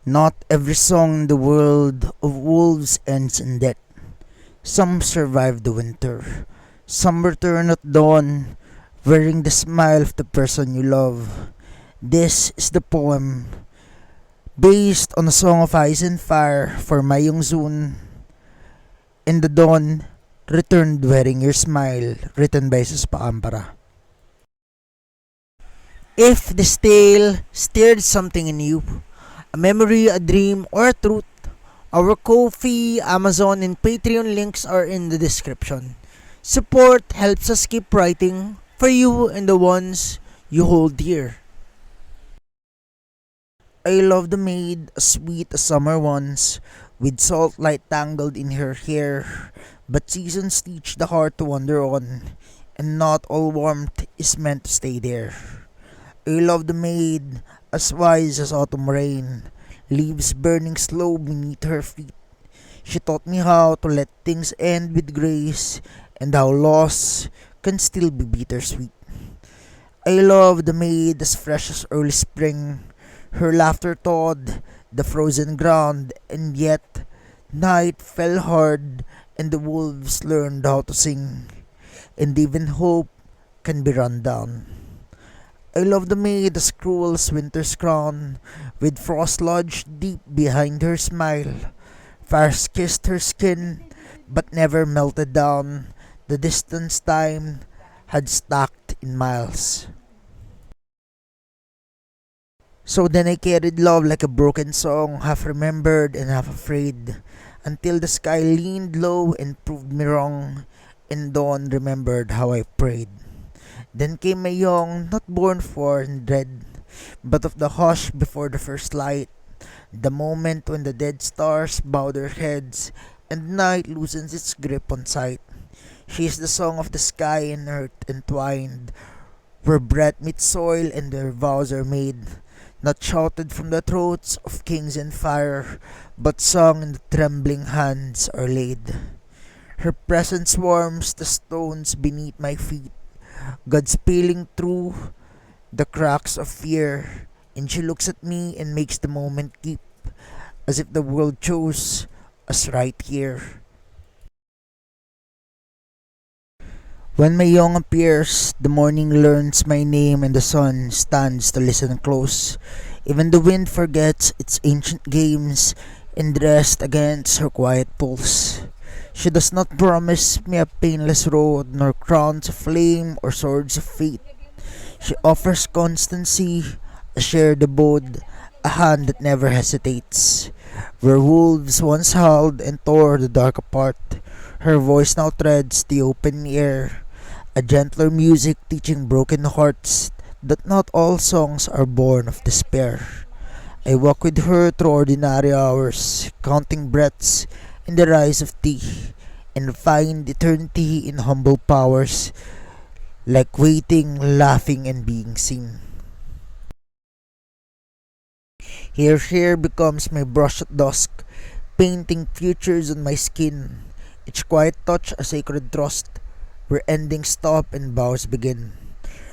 Not every song in the world of wolves ends in death. Some survive the winter. Some return at dawn, wearing the smile of the person you love. This is the poem based on a song of ice and fire for my Yong. In the dawn, returned wearing your smile, written by Jess Pacampara. If this tale stirred something in you, a memory, a dream, or a truth, our Ko-fi, Amazon, and Patreon links are in the description. Support helps us keep writing for you and the ones you hold dear. I love the maid, as sweet as summer once, with salt light tangled in her hair. But seasons teach the heart to wander on, and not all warmth is meant to stay there. I love the maid, as wise as autumn rain, leaves burning slow beneath her feet. She taught me how to let things end with grace, and how loss can still be bittersweet. I love the maid as fresh as early spring. Her laughter thawed the frozen ground, and yet night fell hard, and the wolves learned how to sing, and even hope can be run down. I love the maid as cruel as winter's crown, with frost lodged deep behind her smile. Fires kissed her skin, but never melted down. The distance time had stacked in miles. So then I carried love like a broken song, half remembered and half afraid, until the sky leaned low and proved me wrong, and dawn remembered how I prayed. Then came my Yong, not born for in dread, but of the hush before the first light, the moment when the dead stars bow their heads, and night loosens its grip on sight. She is the song of the sky and earth entwined, where breath meets soil and their vows are made, not shouted from the throats of kings and fire, but sung in the trembling hands are laid. Her presence warms the stones beneath my feet, God's peeling through the cracks of fear, and she looks at me and makes the moment keep, as if the world chose us right here. When my Yong appears, the morning learns my name and the sun stands to listen close. Even the wind forgets its ancient games and rests against her quiet pulse. She does not promise me a painless road, nor crowns of flame or swords of fate. She offers constancy, a shared abode, a hand that never hesitates. Where wolves once howled and tore the dark apart, her voice now treads the open air, a gentler music teaching broken hearts that not all songs are born of despair. I walk with her through ordinary hours, counting breaths in the rise of tea, and find eternity in humble powers, like waiting, laughing, and being seen. Her hair becomes my brush at dusk, painting futures on my skin, each quiet touch a sacred trust, where endings stop and vows begin.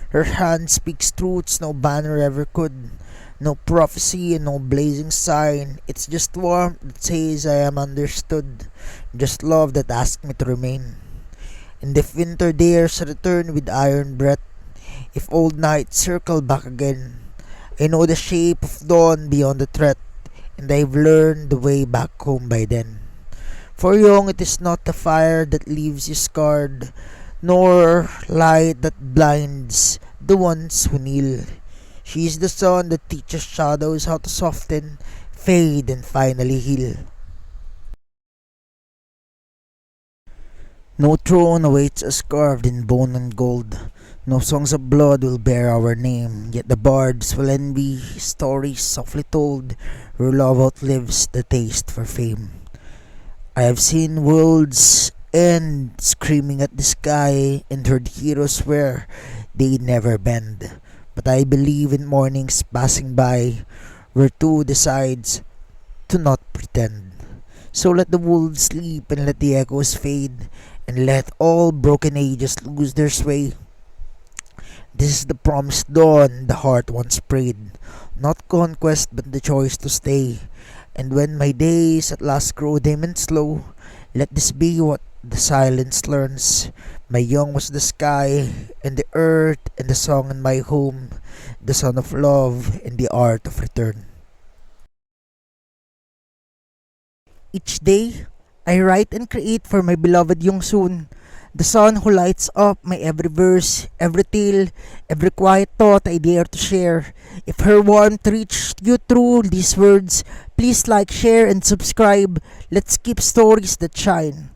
Her hand speaks truths no banner ever could, no prophecy and no blazing sign. It's just warmth that says I am understood, just love that asks me to remain. And if winter dares return with iron breath, if old nights circle back again, I know the shape of dawn beyond the threat, and I've learned the way back home by then. For Yong, it is not the fire that leaves you scarred, nor light that blinds the ones who kneel. She is the sun that teaches shadows how to soften, fade, and finally heal. No throne awaits us carved in bone and gold. No songs of blood will bear our name, yet the bards will envy stories softly told, where love outlives the taste for fame. I have seen worlds end screaming at the sky, and heard heroes swear they never bend. But I believe in mornings passing by, where two decides to not pretend. So let the wolves sleep and let the echoes fade, and let all broken ages lose their sway. This is the promised dawn the heart once prayed. Not conquest, but the choice to stay. And when my days at last grow dim and slow, let this be what the silence learns. My young was the sky, and the earth, and the song in my home, the son of love, and the art of return. Each day, I write and create for my beloved Yong soon, the sun who lights up my every verse, every tale, every quiet thought I dare to share. If her warmth reached you through these words, please like, share, and subscribe. Let's keep stories that shine.